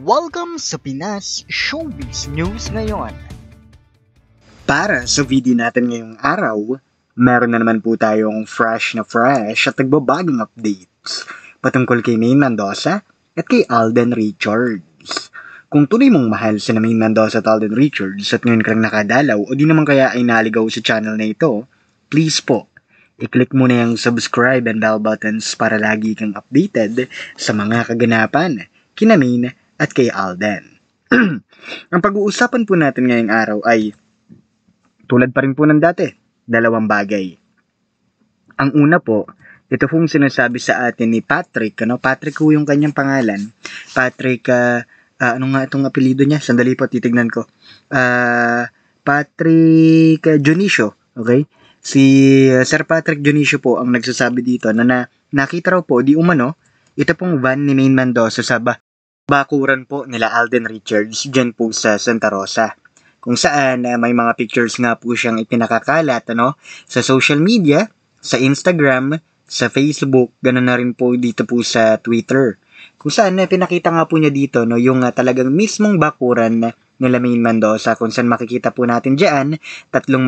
Welcome sa Pinas Showbiz News ngayon. Para sa video natin ngayong araw, meron na naman po tayong fresh at nagbabagong updates patungkol kay Maine Mendoza at kay Alden Richards. Kung tunay mong mahal si Maine Mendoza at Alden Richards at ngayon ka lang nakadalaw o di naman kaya ay naligaw sa channel na ito, please po, i-click mo na yung subscribe and bell buttons para lagi kang updated sa mga kaganapan kina Maine at kay Alden. Ang pag-uusapan po natin ngayong araw ay tulad pa rin po ng dati, dalawang bagay. Ang una po, ito pong sinasabi sa atin ni Patrick, Patrick po yung kanyang pangalan. Patrick, ano nga itong apelido niya? Sandali po, titignan ko. Patrick Dionisio, okay? Si Sir Patrick Dionisio po ang nagsasabi dito na nakita raw po, di umano, ito pong van ni Maine Mendoza sa bakuran po nila Alden Richards dyan po sa Santa Rosa. Kung saan may mga pictures nga po siyang ipinakakalat sa social media, sa Instagram, sa Facebook, ganoon na rin po dito po sa Twitter. Kung saan pinakita nga po niya dito yung talagang mismong bakuran nila Maine Mendoza, kung saan makikita po natin dyan tatlong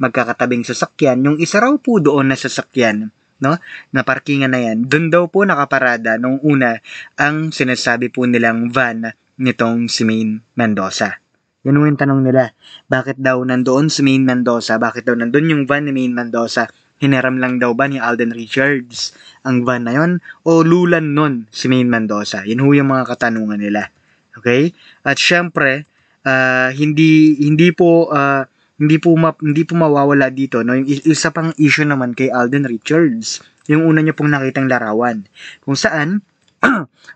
magkakatabing sasakyan. Yung isa raw po doon na sasakyan, na parkingan na yan, doon daw po nakaparada nung una ang sinasabi po nilang van nitong si Maine Mendoza. Yan yung tanong nila, bakit daw nandoon si Maine Mendoza, bakit daw nandoon yung van ni Maine Mendoza, hiniram lang daw ba ni Alden Richards ang van na yon o lulan nun si Maine Mendoza? Yan ho yung mga katanungan nila. Okay? At syempre, hindi po mawawala dito yung isa pang issue naman kay Alden Richards, yung una niya pong nakitang larawan kung saan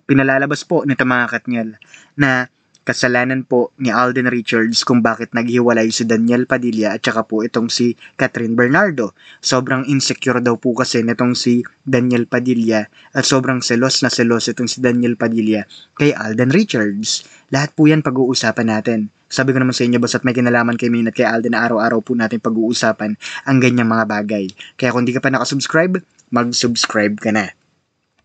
pinalalabas po nito mga katnyel na kasalanan po ni Alden Richards kung bakit naghiwalay si Daniel Padilla at saka po itong si Catherine Bernardo. Sobrang insecure daw po kasi nitong si Daniel Padilla at sobrang selos itong si Daniel Padilla kay Alden Richards. Lahat po yan pag-uusapan natin. Sabi ko naman sa inyo, basta't may kinalaman kay Maine at kay Alden na araw-araw po natin pag-uusapan ang ganyang mga bagay. Kaya kung di ka pa nakasubscribe, mag-subscribe ka na.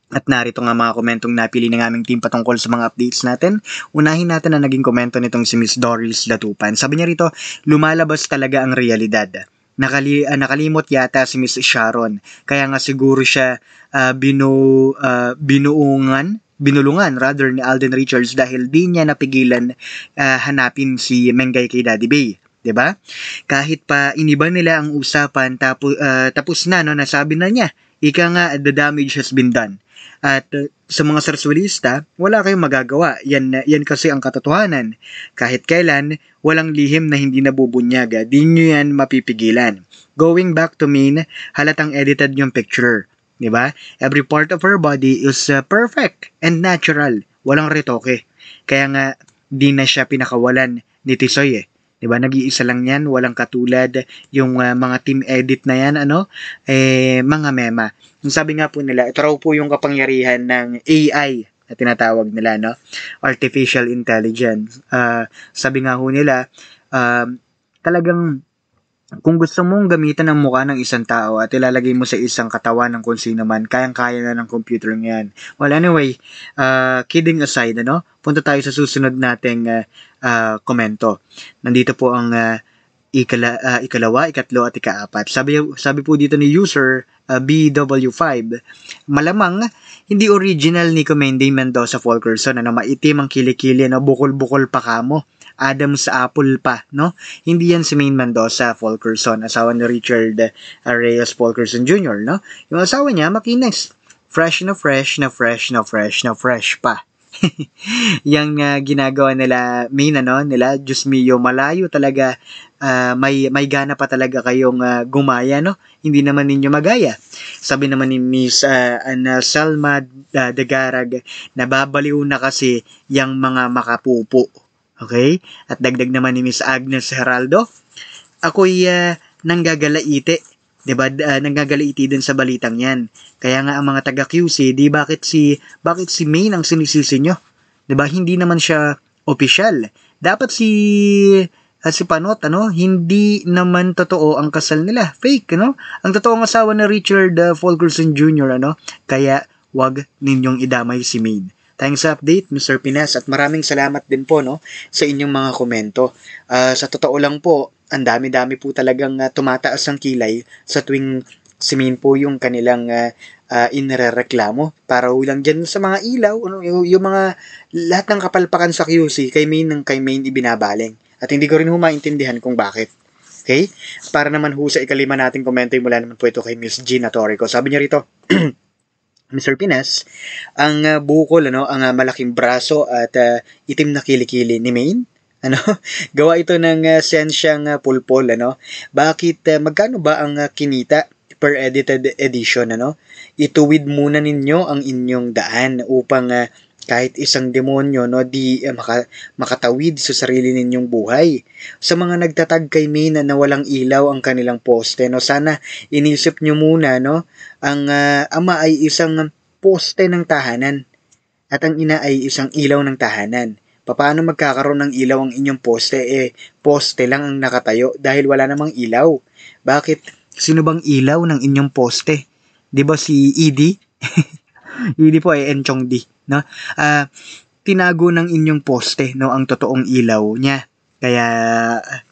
At narito nga mga komentong napili ng aming team patungkol sa mga updates natin. Unahin natin ang naging komento nitong si Miss Doris Latupan. Sabi niya rito, lumalabas talaga ang realidad. Nakalimot yata si Miss Sharon. Kaya nga siguro siya binulungan rather ni Alden Richards dahil di niya napigilan hanapin si Mengay kay Daddy Bay. 'Di ba? Kahit pa iniba nila ang usapan tapos na nasabi na niya. Ika nga, the damage has been done. At sa mga sarsuelista, wala kayong magagawa. Yan kasi ang katotohanan. Kahit kailan, walang lihim na hindi nabubunyaga. Di nyo yan mapipigilan. Going back to Maine, halatang edited yung picture. Diba? Every part of her body is perfect and natural. Walang retoke. Kaya nga, di na siya pinakawalan ni Tisoy. Diba? Nag-iisa lang yan, walang katulad yung mga team edit na yan, mga mema. Yung sabi nga po nila, ito raw po yung kapangyarihan ng AI na tinatawag nila, Artificial Intelligence. Sabi nga ho nila, talagang kung gusto mong gamitan ang mukha ng isang tao at ilalagay mo sa isang katawan ng kung sino man, kayang-kaya na ng computer ngayon. Well, anyway, kidding aside, punta tayo sa susunod nating komento. Nandito po ang ikalawa, ikatlo at ikaapat. Sabi po dito ni user BW5, malamang hindi original ni Maine Mendoza Fulkerson, maitim ang kilikili, bukol-bukol pa kamo. Adam sa Apple pa, Hindi yan si Maine Mendoza Fulkerson, asawa ni Richard Reyes Fulkerson Jr., Yung asawa niya, makinis. Fresh pa. Yang ginagawa nila Maine, nila, Diyos mio, malayo talaga, may gana pa talaga kayong gumaya, Hindi naman ninyo magaya. Sabi naman ni Miss Selma Dagarag, nababaliw na kasi yung mga makapupo. Okay? At dagdag naman ni Miss Agnes Heraldo, ako'y nanggagalaite. Diba? Nanggagalaiti din sa balitang yan. Kaya nga ang mga taga-QC, bakit si Maine ang sinisisi nyo? Diba? Hindi naman siya opisyal. Dapat si Panot, hindi naman totoo ang kasal nila. Fake, Ang totoong asawa na Richard Fulkerson Jr., Kaya wag ninyong idamay si Maine. Thanks sa update, Mr. Pinas, at maraming salamat din po, no, sa inyong mga komento. Sa totoo lang po, ang dami-dami po talagang tumataas ang kilay sa tuwing si Main po yung kanilang inirereklamo. Para lang dyan sa mga ilaw, ano, yung mga lahat ng kapalpakan sa QC kay Main ibinabaling. At hindi ko rin maintindihan kung bakit. Okay? Para naman sa ikalima nating komento, mula naman po ito kay Miss Gina Torrico. Sabi niya rito, Mr. Pinas, ang bukol, ang malaking braso at itim na kilikili ni Main, gawa ito ng sensyang pulpol, Bakit, magkano ba ang kinita per edited edition, Ituwid muna ninyo ang inyong daan upang kahit isang demonyo, di makatawid sa sarili ninyong buhay. Sa mga nagtatag kay Main na walang ilaw ang kanilang poste, sana inisip nyo muna, ang ama ay isang poste ng tahanan at ang ina ay isang ilaw ng tahanan. Paano magkakaroon ng ilaw ang inyong poste? Poste lang ang nakatayo dahil wala namang ilaw. Bakit? Sino bang ilaw ng inyong poste? Di ba si Edie? Edie po ay Enchong D. Tinago ng inyong poste, ang totoong ilaw niya. Kaya,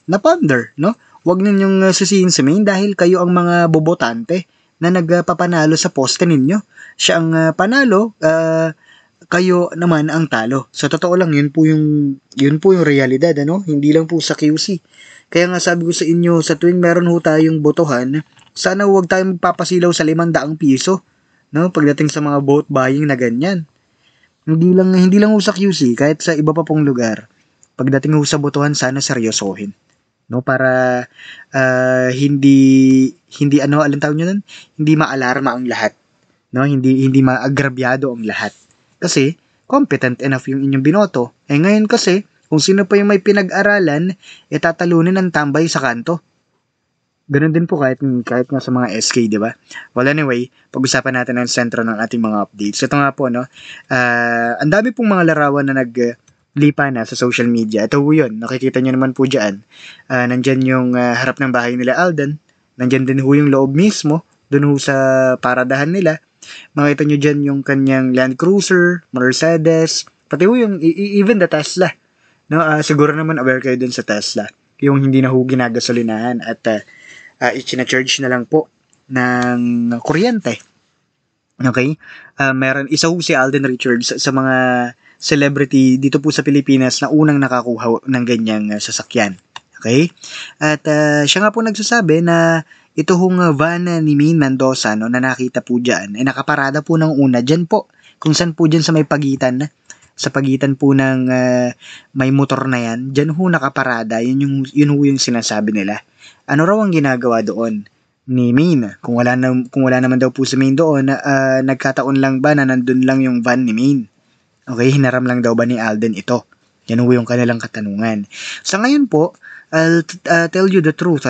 naponder, Huwag ninyong sisihin si Main dahil kayo ang mga bobotante na nagpapanalo sa poste ninyo. Siya ang panalo, kayo naman ang talo. Sa totoo lang, yun po yung realidad, Hindi lang po sa QC. Kaya nga sabi ko sa inyo, sa tuwing meron tayong botohan, sana huwag tayong magpapasilaw sa 500 piso, pagdating sa mga vote buying na ganyan. Hindi lang sa QC, kahit sa iba pa pong lugar. Pagdating sa botohan, sana seryosohin. Para hindi alin tawag nyo nun? Hindi maalarma ang lahat. Hindi maagrabyado ang lahat. Kasi competent enough yung inyong binoto. Ngayon kasi, kung sino pa yung may pinag-aralan, tatalunin ng tambay sa kanto. Ganun din po kahit nga sa mga SK, di ba? Well, anyway, pag-usapan natin ang sentro ng ating mga updates. Ito nga po, ang dami pong mga larawan na naglipa na sa social media. Ito po yun, nakikita nyo naman po dyan. Nandyan yung harap ng bahay nila Alden. Nandyan din yung loob mismo, dun sa paradahan nila. Makita nyo dyan yung kanyang Land Cruiser, Mercedes, pati yung even the Tesla. Siguro naman aware kayo dun sa Tesla. Yung hindi na ginagasolinahan at ichina-charge na lang po ng kuryente. Okay? Meron isa si Alden Richards sa mga celebrity dito po sa Pilipinas na unang nakakuha ng ganyang sasakyan. Okay? At siya nga po nagsasabi na ito van ni Main Mendoza na nakita po dyan, nakaparada po ng una dyan po. Kung saan po dyan sa may pagitan, sa pagitan po ng may motor na yan, dyan nakaparada, yun yung sinasabi nila. Ano raw ang ginagawa doon ni Main? Kung wala naman daw po si Main doon, nagkataon lang ba na nandun lang yung van ni Main? Okay, hinaram lang daw ba ni Alden ito? Yan yung kanilang katanungan. Sa ngayon po, I'll tell you the truth,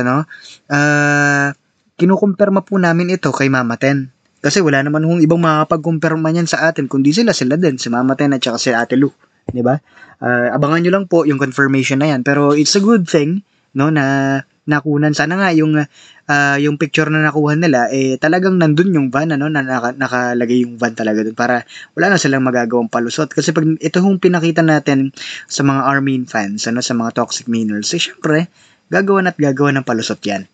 kinukumpirma po namin ito kay Mama Ten. Kasi wala naman ibang makakapag-kumpirma niyan sa atin, kundi sila din, si Mama Ten at saka si Ate Lou. Diba? Abangan nyo lang po yung confirmation na yan. Pero it's a good thing, na nakunan. Sana nga yung picture na nakuha nila, talagang nandun yung van, na nakalagay yung van talaga dun para wala na silang magagawang palusot. Kasi pag ito pinakita natin sa mga Armin fans, sa mga toxic mainers, syempre, gagawa ng palusot yan.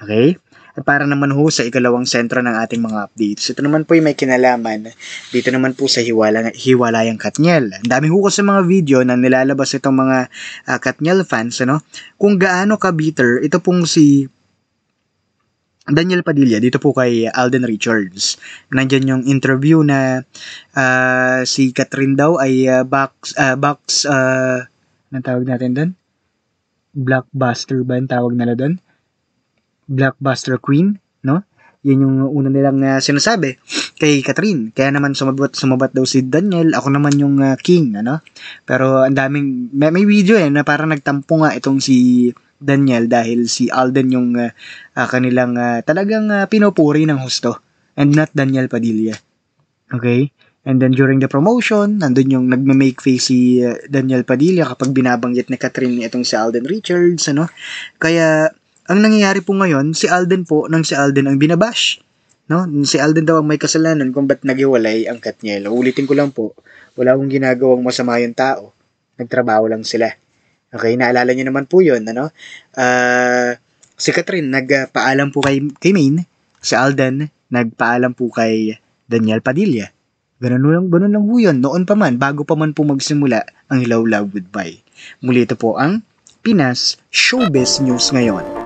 Okay? At para naman sa ikalawang sentro ng ating mga updates, ito naman po yung may kinalaman dito naman po sa hiwalayang Katniel. Ang dami kasi mga video na nilalabas itong mga Katniel fans, kung gaano ka-bitter ito pong si Daniel Padilla dito po kay Alden Richards. Nandyan yung interview na si Catherine daw ay anong tawag natin doon? Blockbuster ba ang tawag nila doon? Blockbuster Queen, Yan yung una nilang sinasabi kay Catherine. Kaya naman sumabat daw si Daniel, ako naman yung king, Pero ang daming, may video na parang nagtampo nga itong si Daniel dahil si Alden yung kanilang talagang pinupuri ng husto and not Daniel Padilla. Okay? And then during the promotion, nandun yung nagme-make face si Daniel Padilla kapag binabanggit ni Catherine itong si Alden Richards, Kaya ang nangyayari po ngayon, si Alden ang binabash. no? Si Alden daw ang may kasalanan kung ba't naghiwalay ang Katniel. Ulitin ko lang po, wala akong ginagawang masama yung tao. Nagtrabaho lang sila. Okay, naalala niyo naman po yun, ano? Si Catherine nagpaalam po kay Maine, si Alden nagpaalam po kay Daniel Padilla. Ganun lang po yun. Noon pa man, bago pa man po magsimula ang Hello Love Goodbye. Muli ito po ang Pinas Showbiz News ngayon.